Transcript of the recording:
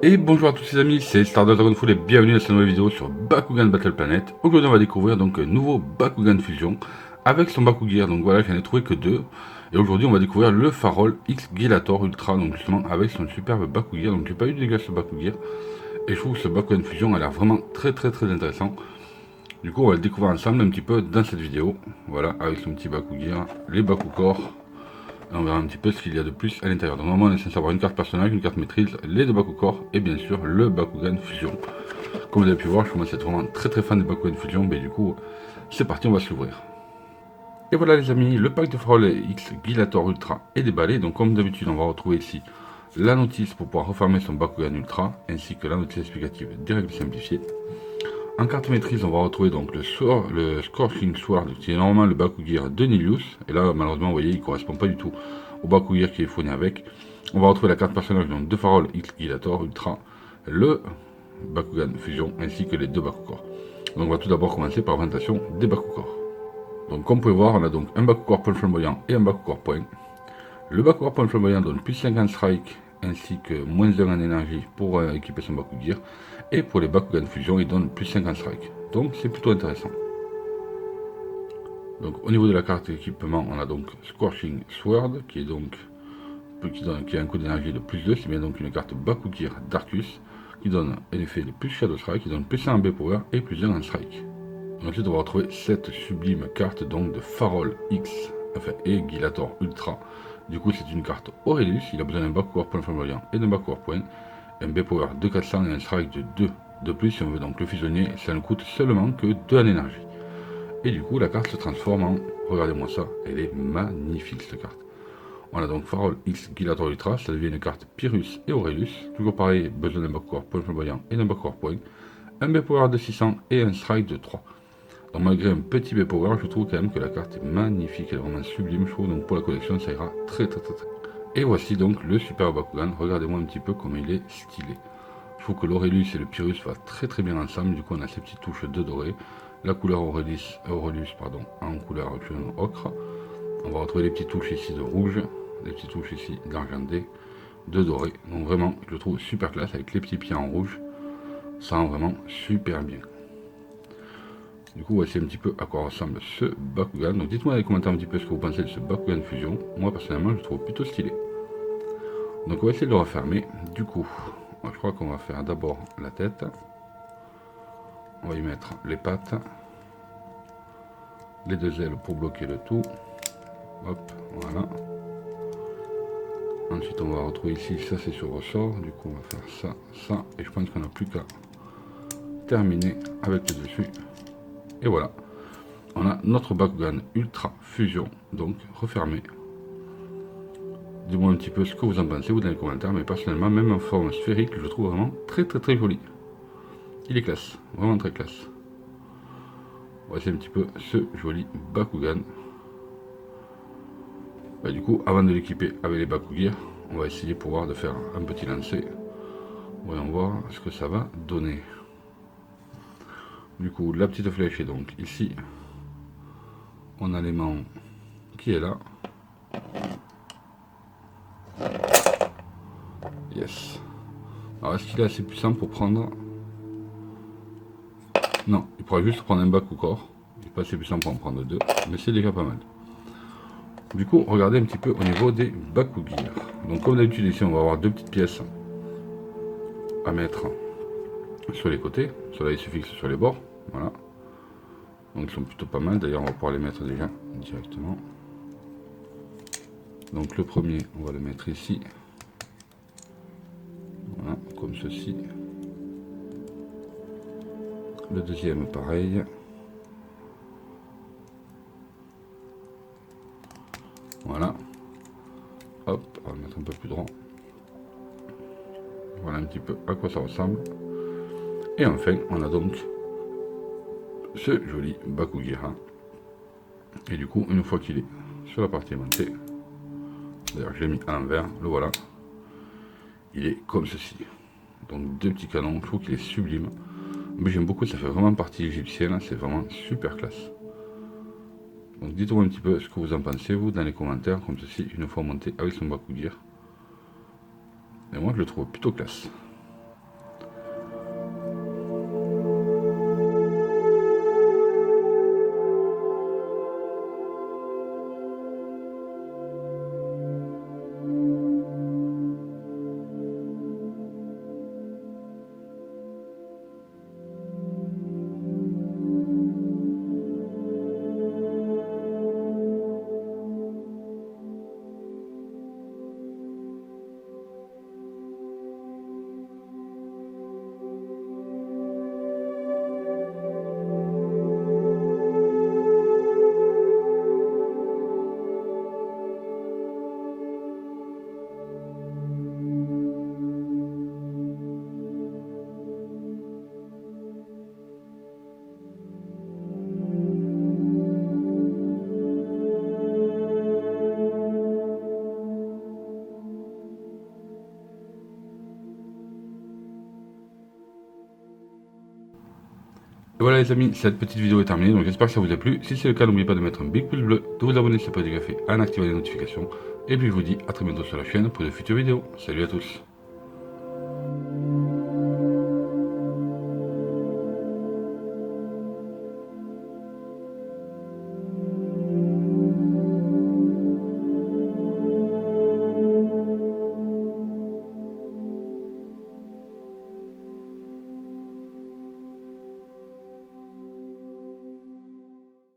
Et bonjour à tous les amis, c'est Stardust Dragonfall et bienvenue dans cette nouvelle vidéo sur Bakugan Battle Planet. Aujourd'hui on va découvrir donc un nouveau Bakugan Fusion avec son Bakugear, donc voilà j'en ai trouvé que deux. Et aujourd'hui on va découvrir le Farol X Gilator Ultra, donc justement avec son superbe Bakugear, donc j'ai pas eu de dégâts sur ce Bakugear. Et je trouve que ce Bakugan Fusion a l'air vraiment très intéressant. Du coup on va le découvrir ensemble un petit peu dans cette vidéo. Voilà, avec son petit Bakugear, les Bakukors. On verra un petit peu ce qu'il y a de plus à l'intérieur. Donc normalement on est censé avoir une carte personnage, une carte maîtrise, les deux Bakukors et bien sûr le Bakugan Fusion. Comme vous avez pu voir, je commence à être vraiment très fan des Bakugan Fusion, mais du coup c'est parti, on va se l'ouvrir. Et voilà les amis, le pack de Farol X Gilator Ultra est déballé. Donc comme d'habitude on va retrouver ici la notice pour pouvoir refermer son Bakugan Ultra, ainsi que la notice explicative des règles simplifiées. En carte maîtrise, on va retrouver donc le Scorching Sword, qui est normalement le Bakugear de Nilius. Et là, malheureusement, vous voyez, il ne correspond pas du tout au Bakugear qui est fourni avec. On va retrouver la carte personnage donc, de Farol X Gilator Ultra, le Bakugan Fusion, ainsi que les deux Bakukors. Donc on va tout d'abord commencer par la présentation des Bakukors. Donc comme vous pouvez voir, on a donc un Bakukor Point Flamboyant et un Bakukor Point. Le Bakukor Point Flamboyant donne plus 5 en strike, ainsi que moins 1 en énergie pour équiper son Bakugear. Et pour les Bakugan Fusion, il donne plus 5 en strike. Donc c'est plutôt intéressant. Donc au niveau de la carte d'équipement, on a donc Scorching Sword, qui est donc qui a un coût d'énergie de plus 2, c'est bien donc une carte Bakugear d'Arcus, qui donne un effet de plus Shadow Strike, qui donne plus 1 en B-Power et plus 1 en Strike. Ensuite on va retrouver cette sublime carte donc de Farol X, enfin et Gilator Ultra. Du coup c'est une carte Aurelius, il a besoin d'un Bakukor Point Flamboyant et d'un Bakukor Point, un B-Power de 400 et un Strike de 2. De plus, si on veut donc le fusionner, ça ne coûte seulement que 2 en énergie. Et du coup, la carte se transforme en... Regardez-moi ça, elle est magnifique cette carte. On a donc Farol X Gilator Ultra, ça devient une carte Pyrrhus et Aurelius. Toujours pareil, besoin d'un Bakukor Point Flamboyant et d'un Bakukor Point. Un B-Power de 600 et un Strike de 3. Donc malgré un petit B-Power, je trouve quand même que la carte est magnifique, elle est vraiment sublime, je trouve. Donc pour la collection, ça ira très. Et voici donc le Super Bakugan, regardez-moi un petit peu comme il est stylé. Je trouve que l'Aurelius et le Pyrrhus vont très bien ensemble, du coup on a ces petites touches de doré. La couleur Aurelius en couleur jaune ocre. On va retrouver les petites touches ici de rouge, les petites touches ici d'argenté, de doré. Donc vraiment, je le trouve super classe avec les petits pieds en rouge. Ça rend vraiment super bien. Du coup, voici un petit peu à quoi ressemble ce Bakugan. Donc dites-moi dans les commentaires un petit peu ce que vous pensez de ce Bakugan Fusion. Moi personnellement, je le trouve plutôt stylé. Donc on va essayer de le refermer. Du coup, je crois qu'on va faire d'abord la tête. On va y mettre les pattes, les deux ailes pour bloquer le tout. Hop, voilà. Ensuite, on va retrouver ici, ça c'est sur ressort. Du coup, on va faire ça. Et je pense qu'on n'a plus qu'à terminer avec le dessus. Et voilà. On a notre Bakugan Ultra Fusion, donc refermé. Dis-moi un petit peu ce que vous en pensez, vous dans les commentaires. Mais personnellement, même en forme sphérique, je le trouve vraiment très joli. Il est classe, vraiment très classe. Voici un petit peu ce joli Bakugan. Du coup, avant de l'équiper avec les Bakugear, on va essayer pour voir de faire un petit lancer. Voyons voir ce que ça va donner. Du coup, la petite flèche est donc ici. On a l'aimant qui est là. Yes. Alors, est-ce qu'il est assez puissant pour prendre... Non, il pourra juste prendre un Bakukor. Il n'est pas assez puissant pour en prendre deux, mais c'est déjà pas mal. Du coup, regardez un petit peu au niveau des Bakugear. Donc comme d'habitude ici, on va avoir deux petites pièces à mettre sur les côtés. Cela il se fixe sur les bords. Voilà. Donc ils sont plutôt pas mal. D'ailleurs, on va pouvoir les mettre déjà directement. Donc le premier, on va le mettre ici. Voilà, comme ceci. Le deuxième, pareil. Voilà. Hop, on va le mettre un peu plus droit. Voilà un petit peu à quoi ça ressemble. Et enfin, on a donc ce joli Bakugear. Et du coup, une fois qu'il est sur la partie aimantée, d'ailleurs je l'ai mis à l'envers, le voilà. Il est comme ceci. Donc deux petits canons, je trouve qu'il est sublime. Mais j'aime beaucoup, ça fait vraiment partie égyptienne, c'est vraiment super classe. Donc dites-moi un petit peu ce que vous en pensez, vous, dans les commentaires, comme ceci, une fois monté avec son Bakugear. Et moi, je le trouve plutôt classe. Et voilà les amis, cette petite vidéo est terminée, donc j'espère que ça vous a plu. Si c'est le cas, n'oubliez pas de mettre un big pouce bleu, de vous abonner si ce n'est pas déjà fait, en activant les notifications. Et puis je vous dis à très bientôt sur la chaîne pour de futures vidéos. Salut à tous.